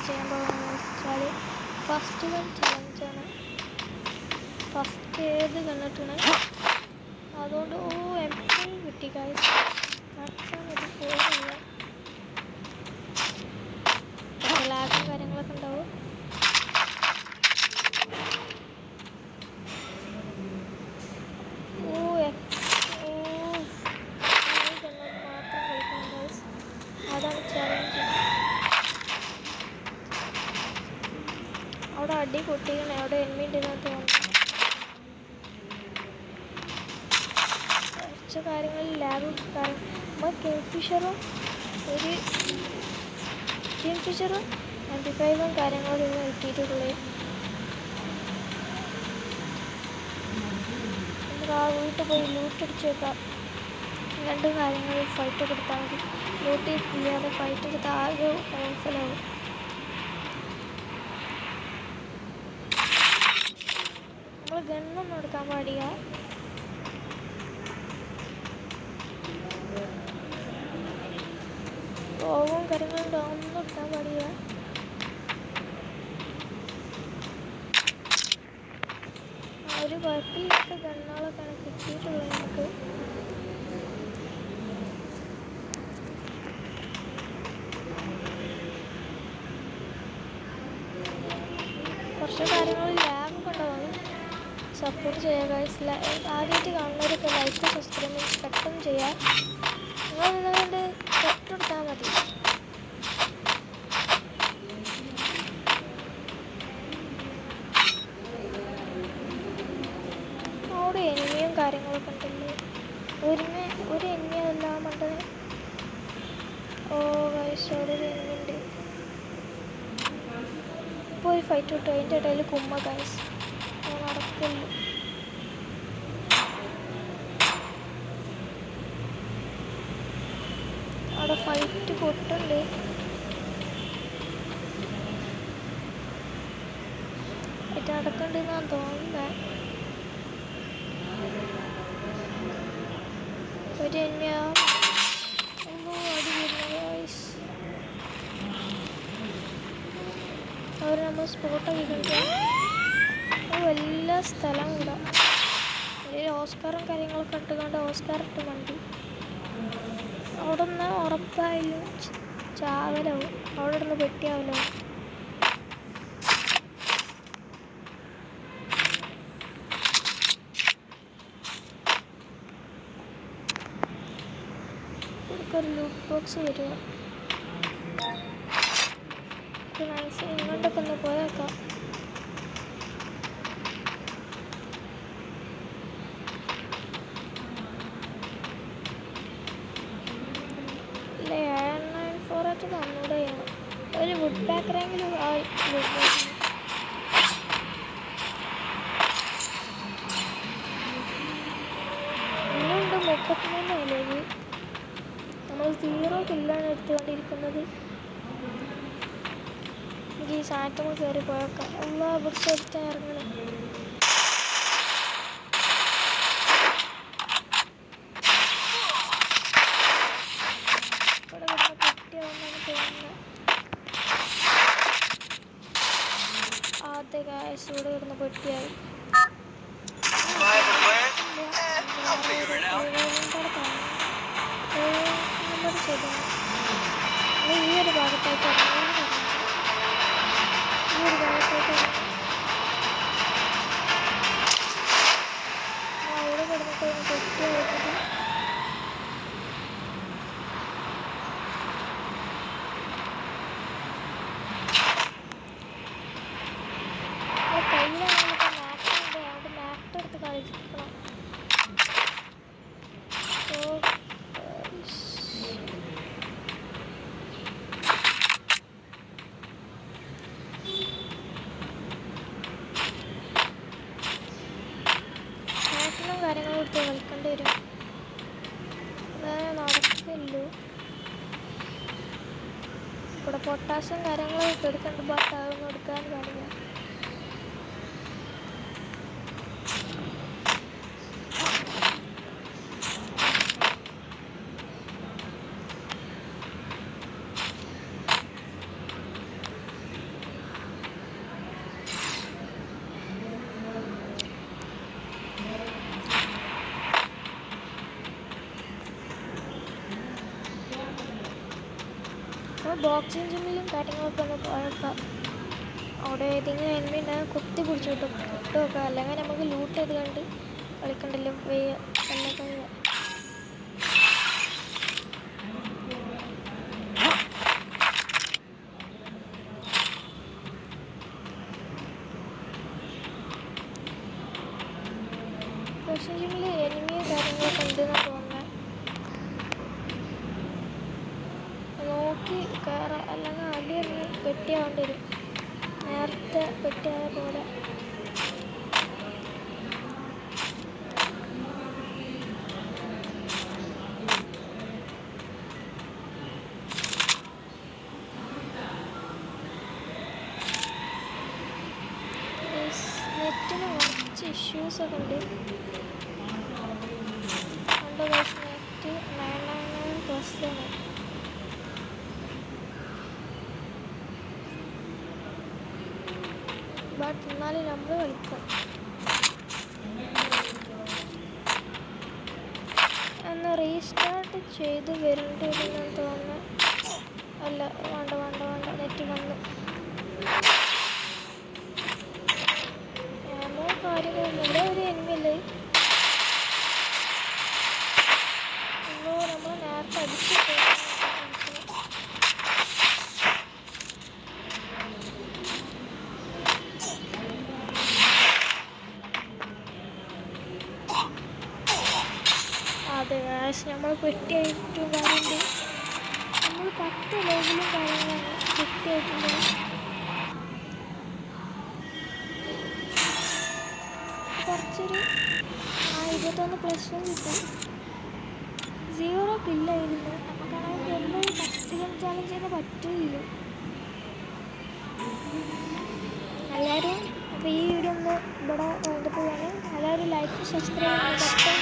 ചെയ്യാൻ പോകുന്നത് വെച്ചാൽ ഫസ്റ്റ് ഗൺ ചലഞ്ചാണ്. ഫസ്റ്റ് ഏത് കണ്ടിട്ടാണ് അതുകൊണ്ട് MP കിട്ടി ഗൈസ്. മാക്സിമം ഇത് പോകുന്നില്ല, ലാഗും കാര്യങ്ങളൊക്കെ ഉണ്ടാവും. മാത്രം കളിക്കണം ഗൈസ്, അതാണ് ചലഞ്ച്. അവിടെ അടി പൊട്ടിക്കണേ, അവിടെ എനിമി ഉണ്ടെന്ന് തോന്നുന്നു. കുറച്ച് കാര്യങ്ങളിൽ ലാബും നമ്മൾ കിങ്ഫിഷറും MP5 കാര്യങ്ങളും ഇന്ന് കിട്ടിയിട്ടുള്ളത്. നമുക്ക് ആ വീട്ടിൽ പോയി ലൂട്ടടിച്ച് വെക്കാം. രണ്ട് കാര്യങ്ങളിൽ ഫൈറ്റൊക്കെ എടുത്താൽ മതി. ലൂട്ട് ഇല്ലാതെ ഫൈറ്റ് എടുത്താൽ ആകെ ഓഫലാവും. നമ്മൾ ഗണ്ണൊന്നും എടുക്കാൻ പാടില്ല. ഓവും കാര്യങ്ങളുണ്ടോ ഒന്നും എടുക്കാൻ പാടില്ല. ഒരു കുഴപ്പമില്ലാത്ത ഗണ്ണുകളൊക്കെയാണ് കിട്ടിയിട്ടുള്ളത് നമുക്ക്. കുറച്ച് കാര്യങ്ങൾ ലാബൊക്കെ ഉണ്ടാവും, സപ്പോർട്ട് ചെയ്യുക ഗൈസ്. ആദ്യമായിട്ട് കാണുന്നവരൊക്കെ ലൈക്ക് സബ്സ്ക്രൈബ് പെട്ടെന്ന് ചെയ്യുക. നിങ്ങൾ നിന്നുകൊണ്ട് തൊട്ടെടുത്താൽ മതി. അവിടെ എനിമിയും കാര്യങ്ങളൊക്കെ ഉണ്ടല്ലോ. ഒരു എനിമിയെല്ലാം മണ്ടേ. ഗൈസ് അവിടെ ഒരു എനിമി ഉണ്ട്. ഇപ്പോൾ ഒരു ഫൈറ്റ് കിട്ടും, അതിൻ്റെ ഇടയിൽ കുമ്മ ഗൈസ് നടക്കുള്ളൂ. അവിടെ ഫൈറ്റ് പൊട്ടുണ്ട്. ഫൈറ്റ് നടക്കണ്ടെന്നാണ് തോന്നുന്നത്. ഒരു എനിമിയാ അടി വരുന്നു ഗൈസ്. അവർ നമ്മൾ സ്പോട്ടാക്കി കളിക്കാം. എല്ലാ സ്ഥലം കൂടെ അതിൽ ഓസ്കാറും കാര്യങ്ങളൊക്കെ ഇട്ടുകൊണ്ട് ഓസ്കാർ ഇട്ട് വണ്ടി അവിടെ നിന്ന് ഉറപ്പായാലും ചാവലാവും. അവിടെ നിന്ന് പെട്ടിയാവലോ. ഒരു ലൂട്ട് ബോക്സ് വരിക. ഇങ്ങോട്ടൊക്കെ ഒന്ന് പോയേക്കാം. ഇല്ല 794 തന്നൂടെ ഒരു വുഡ് പാക്കറെങ്കിലും ആ ലൂട്ട് ബോക്സ്. ഇന്നുണ്ട് 33 അതിലേക്ക്. നമ്മൾ 0 കില്ലാണ് എടുത്തുകൊണ്ടിരിക്കുന്നത്. ഈ സാറ്റമ്മ കയറി പോയേക്കാം. എല്ലാ ബുക്സ് എടുത്താൽ ഇറങ്ങണം. ഇവിടെ കിടന്ന് കുട്ടിയാവുന്നാണ് തോന്നുന്നത്. ആദ്യ കാശ് ഇവിടെ കിടന്ന് പെട്ടിയായി. ഈ ഒരു ഭാഗത്തായിട്ട് അവിടെ കിടന്നിട്ട് പെട്ടിയായിട്ട് കയ്യിലാണെങ്കിൽ മാക്ടുണ്ട്. അവിടെ മാക്ട് എടുത്ത് കളിക്കണം. കാര്യങ്ങളും എടുത്ത് കളിക്കേണ്ടി വരും. അതായത് നടക്കില്ലല്ലോ. ഇവിടെ പൊട്ടാസ്യം കാര്യങ്ങളൊക്കെ എടുക്കേണ്ട. ബട്ട് അതൊന്നും എടുക്കാൻ പാടില്ല. ബോക്സിങ് ജിമ്മിലും കാര്യങ്ങളൊക്കെ ഒന്ന് പോയപ്പോൾ അവിടെ ഏതെങ്കിലും എനിമീനെ കുത്തി പിടിച്ചു കിട്ടുമൊക്കെ, അല്ലെങ്കിൽ നമുക്ക് ലൂട്ട് ചെയ്ത് കണ്ട് കളിക്കണ്ടല്ലോ വയ്യ എന്നൊക്കെ. ബോക്സിങ് ജിമ്മിൽ എനിമിയും കാര്യങ്ങളൊക്കെ ഉണ്ടെന്നാണ് തോന്നുന്നത്. നോക്കി കയറാം, അല്ലെങ്കിൽ അടിയൊന്ന് പെട്ടിയാവേണ്ടി വരും. നേരത്തെ പെട്ടിയായ പോലെ നെറ്റിന് കുറച്ച് ഇഷ്യൂസൊക്കെ ഉണ്ട്. നെറ്റ് 999+ ആണ്. ബട്ട് എന്നാലും നമ്മൾ കളിക്കും. ഒന്ന് റീസ്റ്റാർട്ട് ചെയ്ത് വരേണ്ടി വരുമെന്ന് തോന്നുന്നു. അല്ല, വേണ്ട വേണ്ട വേണ്ട, നെറ്റ് വന്നു. കാര്യങ്ങളൊന്നും ഇവിടെ ഒരു എനിമിയല്ലേ. നമ്മൾ നേരത്തെ അടിച്ചു. അതെ ഗായ്സ്, നമ്മൾ പെട്ടിയായിട്ടും കാര്യമുണ്ട്. നമ്മൾ 10 ലെവലും കാര്യങ്ങളാണ് പെട്ടിയായിട്ടുള്ളത്. കുറച്ചൊരു 21+1 കിട്ടും. 0 കില്ലായിരുന്നു. നമുക്കാണെങ്കിൽ എല്ലാം ഫസ്റ്റ് ചാലഞ്ച് ചെയ്യാൻ പറ്റില്ലല്ലോ. എല്ലാവരും അപ്പോൾ ഈ വീഡിയോ ഒന്ന് ഇവിടെ വൈൻഡപ്പ് ചെയ്യാണ്. എല്ലാവരും ലൈക്ക് സബ്സ്ക്രൈബ് ചെയ്യാൻ